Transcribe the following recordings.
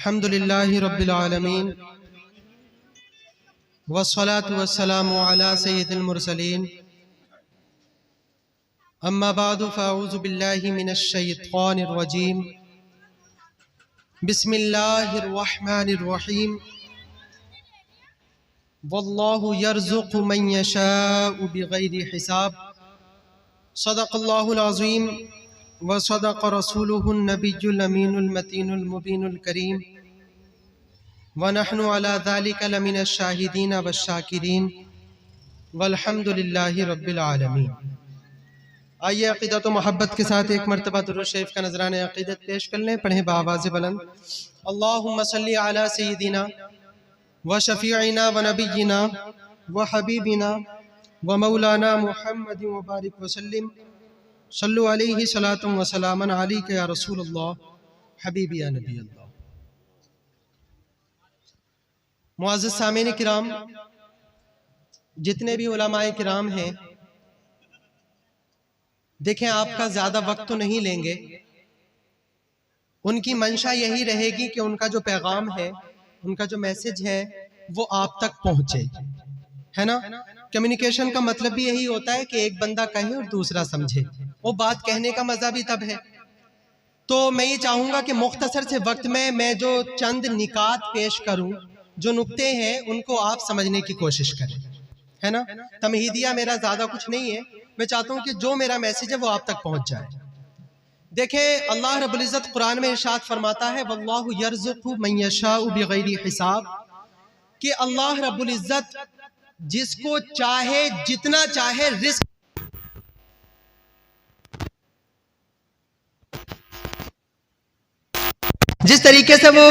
الحمدللہ رب العالمین والصلاة والسلام علی سید المرسلین اما بعد فاعوذ باللہ من الشیطان الرجیم بسم اللہ الرحمن الرحیم واللہ یرزق من یشاء بغیر حساب صدق اللہ العظیم وصدق رسولہ النبی الامین المتین المبین الکریم ونحن علی ذلک لمن الشاہدین والشاکرین والحمد للہ رب العالمین۔ آئیے عقیدت و محبت کے ساتھ ایک مرتبہ درود شریف کا نذرانہ عقیدت پیش کر لیں، پڑھیں بآواز بلند۔ اللہم صلی علی سیدنا و شفیعنا و نبینا و حبیبنا و مولانا محمد مبارک وسلم صلو علیہ صلاۃ و سلام علیک یا رسول اللہ حبیبی یا نبی اللہ۔ معزز سامعین کرام، جتنے بھی علماء کرام ہیں، دیکھیں آپ کا زیادہ وقت تو نہیں لیں گے، ان کی منشا یہی رہے گی کہ ان کا جو پیغام ہے، ان کا جو میسج ہے وہ آپ تک پہنچے، ہے نا؟ کمیونیکیشن کا مطلب بھی یہی ہوتا ہے کہ ایک بندہ کہے اور دوسرا سمجھے، وہ بات کہنے کا مزہ بھی تب ہے۔ تو میں یہ چاہوں گا کہ مختصر سے وقت میں جو چند نکات پیش کروں، جو نکتے ہیں ان کو آپ سمجھنے کی کوشش کریں، ہے نا؟ تمہیدیہ میرا زیادہ کچھ نہیں ہے، میں چاہتا ہوں کہ جو میرا میسج ہے وہ آپ تک پہنچ جائے۔ دیکھیں اللہ رب العزت قرآن میں ارشاد فرماتا ہے واللہ یرزق من یشاء بغیر حساب، کہ اللہ رب العزت جس کو چاہے جتنا چاہے رزق جس طریقے سے وہ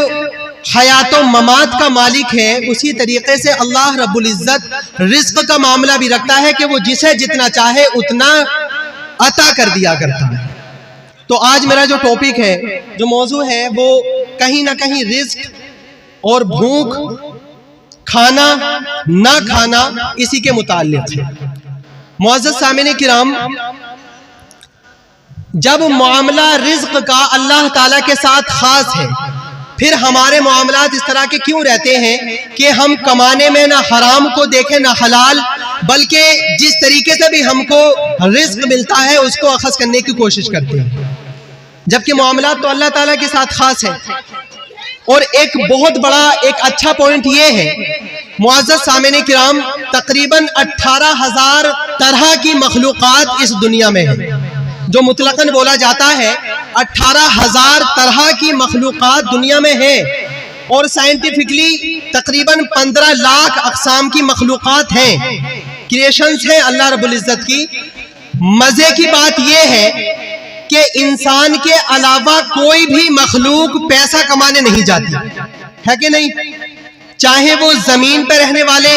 حیات و ممات کا مالک ہے، اسی طریقے سے اللہ رب العزت رزق کا معاملہ بھی رکھتا ہے کہ وہ جسے جتنا چاہے اتنا عطا کر دیا کرتا ہے۔ تو آج میرا جو ٹاپک ہے، جو موضوع ہے، وہ کہیں نہ کہیں رزق اور بھوک، کھانا نہ کھانا، اسی کے متعلق ہے۔ معزز سامعین کرام، جب معاملہ رزق کا اللہ تعالیٰ کے ساتھ خاص ہے، پھر ہمارے معاملات اس طرح کے کیوں رہتے ہیں کہ ہم کمانے میں نہ حرام کو دیکھیں نہ حلال، بلکہ جس طریقے سے بھی ہم کو رزق ملتا ہے اس کو اخذ کرنے کی کوشش کرتے ہیں، جبکہ معاملات تو اللہ تعالیٰ کے ساتھ خاص ہے۔ اور ایک بہت بڑا ایک اچھا پوائنٹ یہ ہے معزز سامعین کرام، تقریباً 18,000 طرح کی مخلوقات اس دنیا میں ہیں، جو مطلقاً بولا جاتا ہے 18,000 طرح کی مخلوقات دنیا میں ہیں، اور سائنٹیفکلی تقریباً 15 لاکھ اقسام کی مخلوقات ہیں، کریشنز ہیں اللہ رب العزت کی۔ مزے کی بات یہ ہے کہ انسان کے علاوہ کوئی بھی مخلوق پیسہ کمانے نہیں جاتی، ہے کہ نہیں؟ چاہے وہ زمین پہ رہنے والے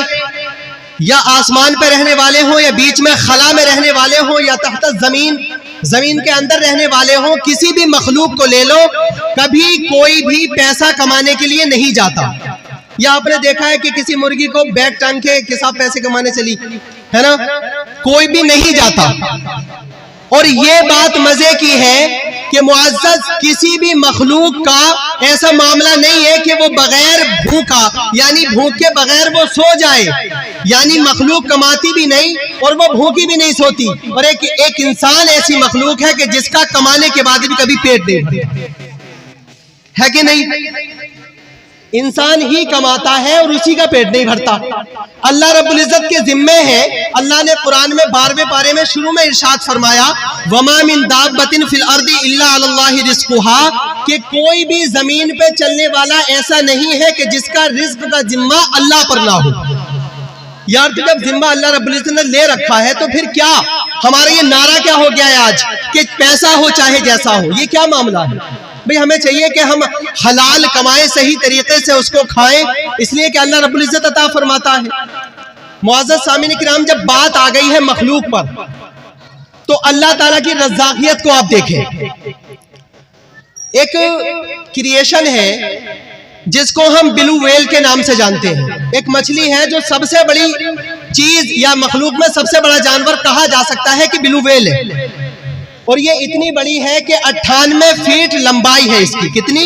یا آسمان پہ رہنے والے ہوں، یا بیچ میں خلا میں رہنے والے ہوں، یا تحت زمین کے اندر رہنے والے ہوں، کسی بھی مخلوق کو لے لو، کبھی کوئی بھی پیسہ کمانے کے لیے نہیں جاتا۔ یا آپ نے دیکھا ہے کہ کسی مرغی کو بیگ ٹانگ کے ساتھ پیسے کمانے چلی، ہے نا؟ کوئی بھی نہیں جاتا۔ اور یہ بات مزے کی ہے کہ معزز کسی بھی مخلوق کا ایسا معاملہ نہیں ہے کہ وہ بغیر بھوکا، یعنی بھوک کے بغیر وہ سو جائے، یعنی مخلوق کماتی بھی نہیں اور وہ بھوکی بھی نہیں سوتی۔ اور ایک انسان ایسی مخلوق ہے کہ جس کا کمانے کے بعد بھی کبھی پیٹ نہیں بھرتا، ہے کہ نہیں؟ انسان ہی کماتا ہے اور اسی کا پیٹ نہیں بھرتا۔ اللہ رب العزت کے ذمے ہے، اللہ نے قرآن میں 12ویں پارے میں شروع میں ارشاد فرمایا وَمَا مِن دَابَّةٍ فِي الْأَرْضِ إِلَّا عَلَى اللَّهِ رِزْقُهَا، کہ کوئی بھی زمین پہ چلنے والا ایسا نہیں ہے کہ جس کا رزق کا ذمہ اللہ پر نہ ہو۔ یار تو جب ذمہ اللہ رب العزت نے لے رکھا ہے تو پھر کیا ہمارا یہ نعرہ کیا ہو گیا ہے آج کہ پیسہ ہو چاہے جیسا ہو؟ یہ کیا معاملہ ہے بھئی؟ ہمیں چاہیے کہ ہم حلال کمائیں، صحیح طریقے سے اس کو کھائیں، اس لیے کہ اللہ رب العزت عطا فرماتا ہے۔ معزز سامعین کرام، جب بات آ گئی ہے مخلوق پر، تو اللہ تعالیٰ کی رزاقیت کو آپ دیکھیں۔ ایک کریشن ہے جس کو ہم بلو ویل کے نام سے جانتے ہیں، ایک مچھلی ہے جو سب سے بڑی چیز یا مخلوق میں سب سے بڑا جانور کہا جا سکتا ہے کہ بلو ویل ہے، اور یہ اتنی بڑی ہے کہ 98 فیٹ لمبائی ہے اس کی۔ کتنی؟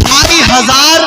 2,500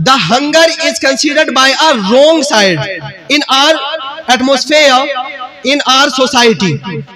The hunger is considered by a wrong side in our atmosphere, in our society.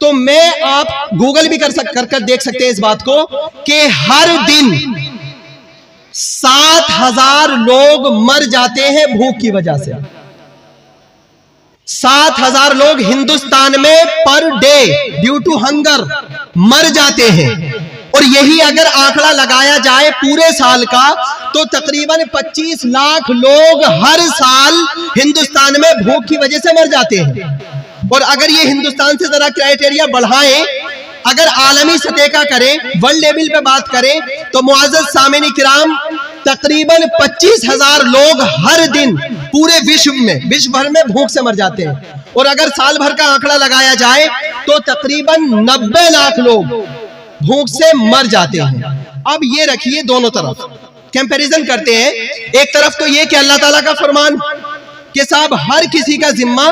تو میں آپ گوگل بھی کر دیکھ سکتے ہیں اس بات کو کہ ہر دن 7,000 لوگ مر جاتے ہیں بھوک کی وجہ سے. 7,000 لوگ ہندوستان میں per day due to hunger مر جاتے ہیں. اور یہی اگر آنکڑا لگایا جائے پورے سال کا تو تقریباً 25 لاکھ لوگ ہر سال ہندوستان میں بھوک کی وجہ سے مر جاتے ہیں. اور اگر یہ ہندوستان سے ذرا کرائٹیریا بڑھائیں, اگر عالمی سطح کا کریں, ورلڈ لیول پہ بات کریں, تو معزز سامعین کرام تقریباً 25,000 لوگ ہر دن پورے وشو بھر میں بھوک سے مر جاتے ہیں. اور اگر سال بھر کا آنکڑا لگایا جائے تو تقریباً 90 لاکھ لوگ بھوک سے مر جاتے ہیں. اب یہ رکھیے دونوں طرف کمپیریزن کرتے ہیں. ایک طرف تو یہ کہ اللہ تعالیٰ کا فرمان کہ صاحب ہر کسی کا ذمہ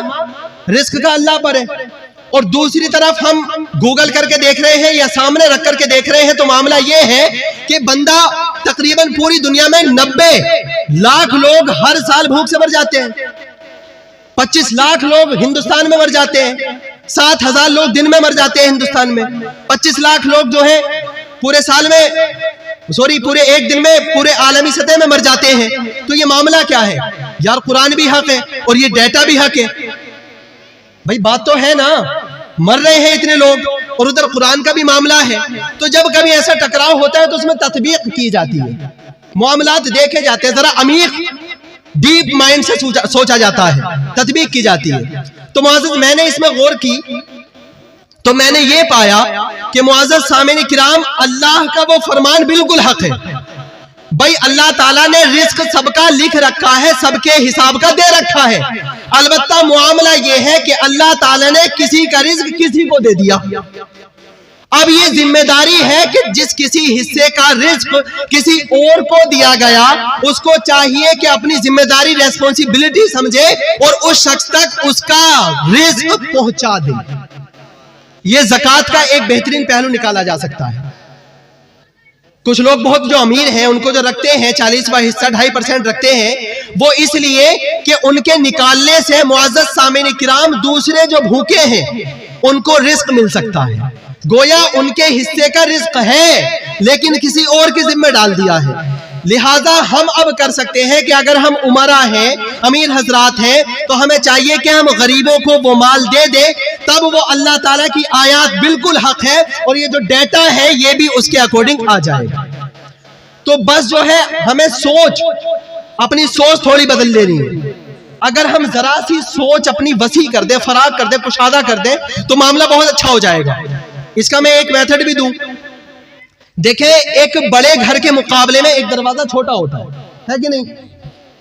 رزق کا اللہ پر ہے, اور دوسری طرف ہم گوگل کر کے دیکھ رہے ہیں یا سامنے رکھ کر کے دیکھ رہے ہیں تو معاملہ یہ ہے کہ بندہ تقریباً پوری دنیا میں 90 لاکھ لوگ ہر سال بھوک سے مر جاتے ہیں. 25 لاکھ لوگ ہندوستان میں مر جاتے ہیں. 7,000 لوگ دن میں مر جاتے ہیں ہندوستان میں. 25 لاکھ لوگ جو ہیں پورے سال میں پورے ایک دن میں پورے عالمی سطح میں مر جاتے ہیں. تو یہ معاملہ کیا ہے یار؟ قرآن بھی حق ہے اور یہ ڈیٹا بھی حق ہے. بھائی بات تو ہے نا, مر رہے ہیں اتنے لوگ اور ادھر قرآن کا بھی معاملہ ہے. تو جب کبھی ایسا ٹکراؤ ہوتا ہے تو اس میں تطبیق کی جاتی ہے, معاملات دیکھے جاتے ہیں, ذرا عمیق ڈیپ مائنڈ سے سوچا جاتا ہے, تطبیق کی جاتی ہے. تو معزز میں نے اس میں غور کی تو میں نے یہ پایا کہ معزز سامعین کرام اللہ کا وہ فرمان بالکل حق ہے. بھائی اللہ تعالیٰ نے رزق سب کا لکھ رکھا ہے, سب کے حساب کا دے رکھا ہے. البتہ معاملہ یہ ہے کہ اللہ تعالیٰ نے کسی کا رزق کسی کو دے دیا. اب یہ ذمہ داری ہے کہ جس کسی حصے کا رزق کسی اور کو دیا گیا اس کو چاہیے کہ اپنی ذمہ داری ریسپونسیبلٹی سمجھے اور اس شخص تک اس کا رزق پہنچا دے. یہ زکوٰۃ کا ایک بہترین پہلو نکالا جا سکتا ہے. کچھ لوگ بہت جو امیر ہیں ان کو جو رکھتے ہیں 40واں حصہ 2.5% رکھتے ہیں, وہ اس لیے کہ ان کے نکالنے سے معزز سامعین کرام دوسرے جو بھوکے ہیں ان کو رزق مل سکتا ہے. گویا ان کے حصے کا رزق ہے لیکن کسی اور کے ذمہ ڈال دیا ہے. لہذا ہم اب کر سکتے ہیں کہ اگر ہم امراء ہیں, امیر حضرات ہیں, تو ہمیں چاہیے کہ ہم غریبوں کو وہ مال دے دیں, تب وہ اللہ تعالیٰ کی آیات بالکل حق ہے اور یہ جو ڈیٹا ہے یہ بھی اس کے اکارڈنگ آ جائے گا. تو بس جو ہے ہمیں اپنی سوچ تھوڑی بدل لینی ہے. اگر ہم ذرا سی سوچ اپنی وسیع کر دیں, فراغ کر دیں, کشادہ کر دیں تو معاملہ بہت اچھا ہو جائے گا. اس کا میں ایک میتھڈ بھی دوں. دیکھیں ایک بڑے گھر کے مقابلے میں ایک دروازہ چھوٹا ہوتا ہے کہ نہیں؟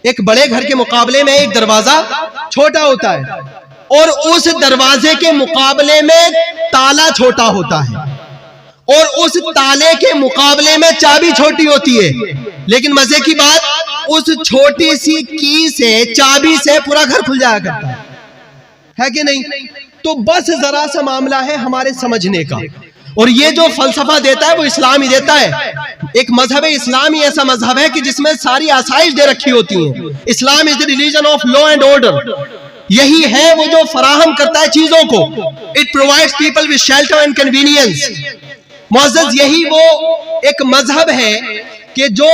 ایک بڑے گھر کے مقابلے میں ایک دروازہ چھوٹا ہوتا ہے اور اس دروازے کے مقابلے میں تالا چھوٹا ہوتا ہے اور اس تالے کے مقابلے میں چابی چھوٹی ہوتی ہے. لیکن مزے کی بات اس چھوٹی سی کی سے چابی سے پورا گھر کھل جایا کرتا ہے کہ نہیں؟ تو بس ذرا سا معاملہ ہے ہمارے سمجھنے کا, اور یہ جو فلسفہ دیتا ہے وہ اسلام ہی دیتا ہے. ایک مذہب اسلام ہی ایسا مذہب ہے کہ جس میں ساری آسائش دے رکھی ہوتی ہیں. اسلام is the religion of law and order. یہی ہے وہ جو فراہم کرتا ہے چیزوں کو. It provides people with shelter and convenience. معزز یہی وہ ایک مذہب ہے کہ جو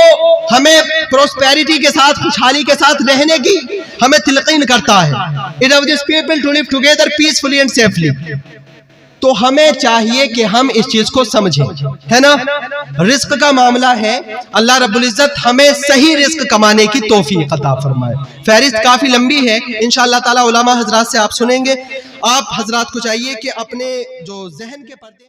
ہمیں پروسپیریٹی کے ساتھ, خوشحالی کے ساتھ رہنے کی ہمیں تلقین کرتا ہے. It allows people to live together peacefully and safely. تو ہمیں چاہیے کہ ہم اس چیز کو سمجھیں, ہے نا؟ رزق کا معاملہ ہے, اللہ رب العزت ہمیں صحیح رزق کمانے کی توفیق عطا فرمائے. فہرست کافی لمبی ہے, انشاءاللہ تعالی علماء حضرات سے آپ سنیں گے. آپ حضرات کو چاہیے کہ اپنے جو ذہن کے پردے